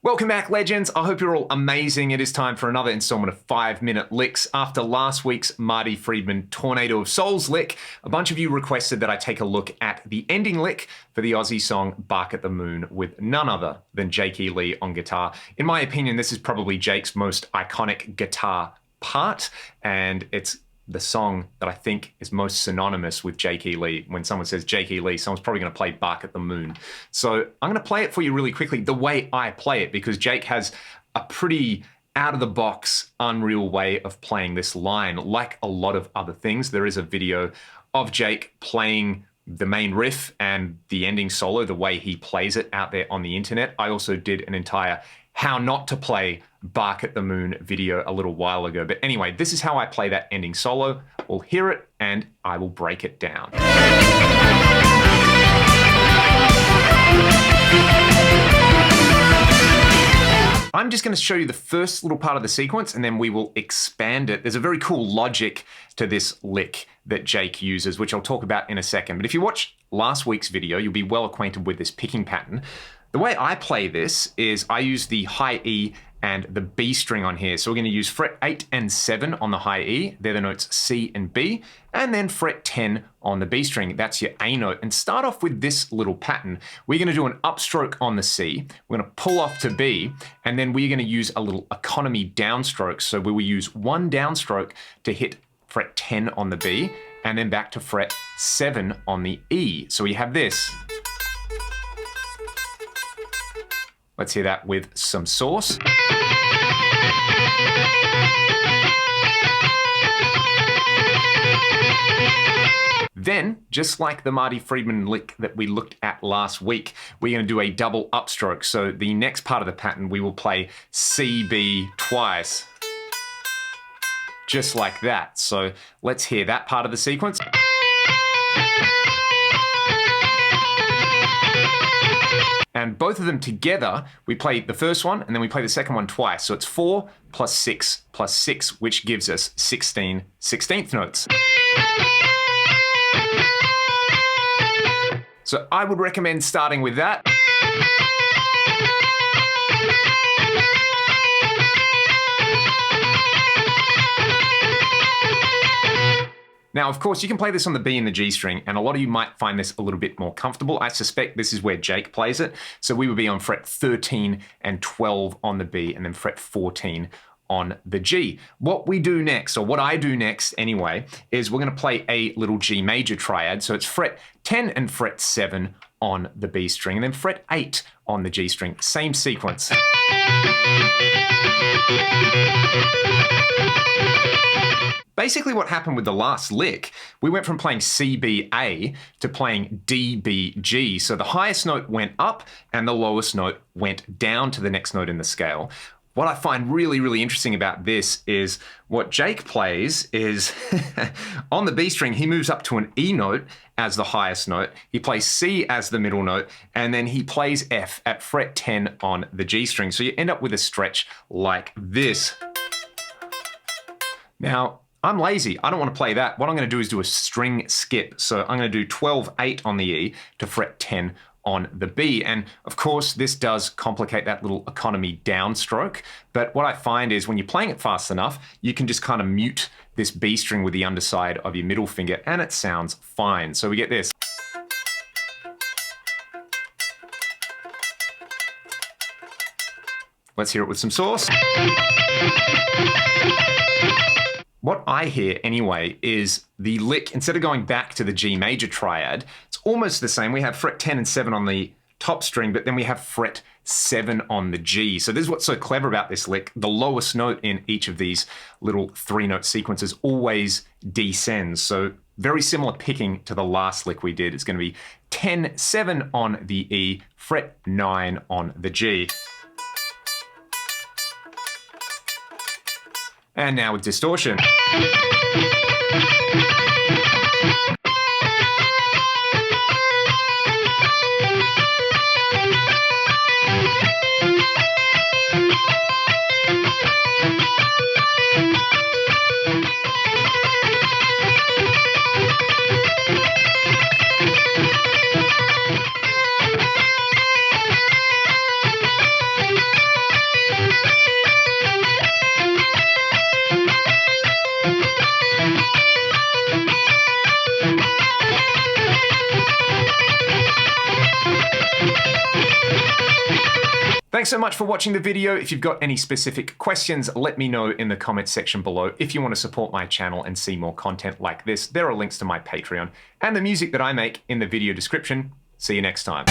Welcome back, legends. I hope you're all amazing. It is time for another installment of 5-Minute Licks. After last week's Marty Friedman Tornado of Souls lick, a bunch of you requested that I take a look at the ending lick for the Aussie song Bark at the Moon with none other than Jake E. Lee on guitar. In my opinion, this is probably Jake's most iconic guitar part, and it's the song that I think is most synonymous with Jake E. Lee. When someone says Jake E. Lee, someone's probably going to play Bark at the Moon. So I'm going to play it for you really quickly the way I play it, because Jake has a pretty out-of-the-box, unreal way of playing this line. Like a lot of other things, there is a video of Jake playing the main riff and the ending solo, the way he plays it out there on the internet. I also did an entire how not to play Bark at the Moon video a little while ago. But anyway, this is how I play that ending solo. We'll hear it and I will break it down. I'm just going to show you the first little part of the sequence and then we will expand it. There's a very cool logic to this lick that Jake uses, which I'll talk about in a second. But if you watched last week's video, you'll be well acquainted with this picking pattern. The way I play this is I use the high E and the B string on here. So we're going to use fret 8 and 7 on the high E. They're the notes C and B. And then fret 10 on the B string. That's your A note. And start off with this little pattern. We're going to do an upstroke on the C. We're going to pull off to B. And then we're going to use a little economy downstroke. So we will use one downstroke to hit fret 10 on the B. And then back to fret 7 on the E. So we have this. Let's hear that with some sauce. Then, just like the Marty Friedman lick that we looked at last week, we're going to do a double upstroke. So the next part of the pattern, we will play C, B twice. Just like that. So let's hear that part of the sequence. And both of them together, we play the first one and then we play the second one twice. So it's 4 plus 6 plus 6, which gives us 16 16th notes. So I would recommend starting with that. Now, of course, you can play this on the B and the G string, and a lot of you might find this a little bit more comfortable. I suspect this is where Jake plays it. So we would be on fret 13 and 12 on the B, and then fret 14 on the G. What we do next, or what I do next anyway, is we're going to play a little G major triad. So it's fret 10 and fret 7 on the B string, and then fret 8 on the G string. Same sequence. Basically what happened with the last lick, we went from playing C, B, A to playing D, B, G. So the highest note went up and the lowest note went down to the next note in the scale. What I find really, really interesting about this is what Jake plays is on the B string, he moves up to an E note as the highest note. He plays C as the middle note, and then he plays F at fret 10 on the G string. So you end up with a stretch like this. Now, I'm lazy. I don't want to play that. What I'm going to do is do a string skip. So I'm going to do 12-8 on the E to fret 10 on the B. And of course, this does complicate that little economy downstroke. But what I find is when you're playing it fast enough, you can just kind of mute this B string with the underside of your middle finger and it sounds fine. So we get this. Let's hear it with some sauce. What I hear anyway is the lick, instead of going back to the G major triad, it's almost the same. We have fret 10 and 7 on the top string, but then we have fret 7 on the G. So this is what's so clever about this lick. The lowest note in each of these little 3-note sequences always descends. So very similar picking to the last lick we did. It's going to be 10, 7 on the E, fret 9 on the G. And now with distortion. Thanks so much for watching the video. If you've got any specific questions, let me know in the comments section below. If you want to support my channel and see more content like this, there are links to my Patreon and the music that I make in the video description. See you next time.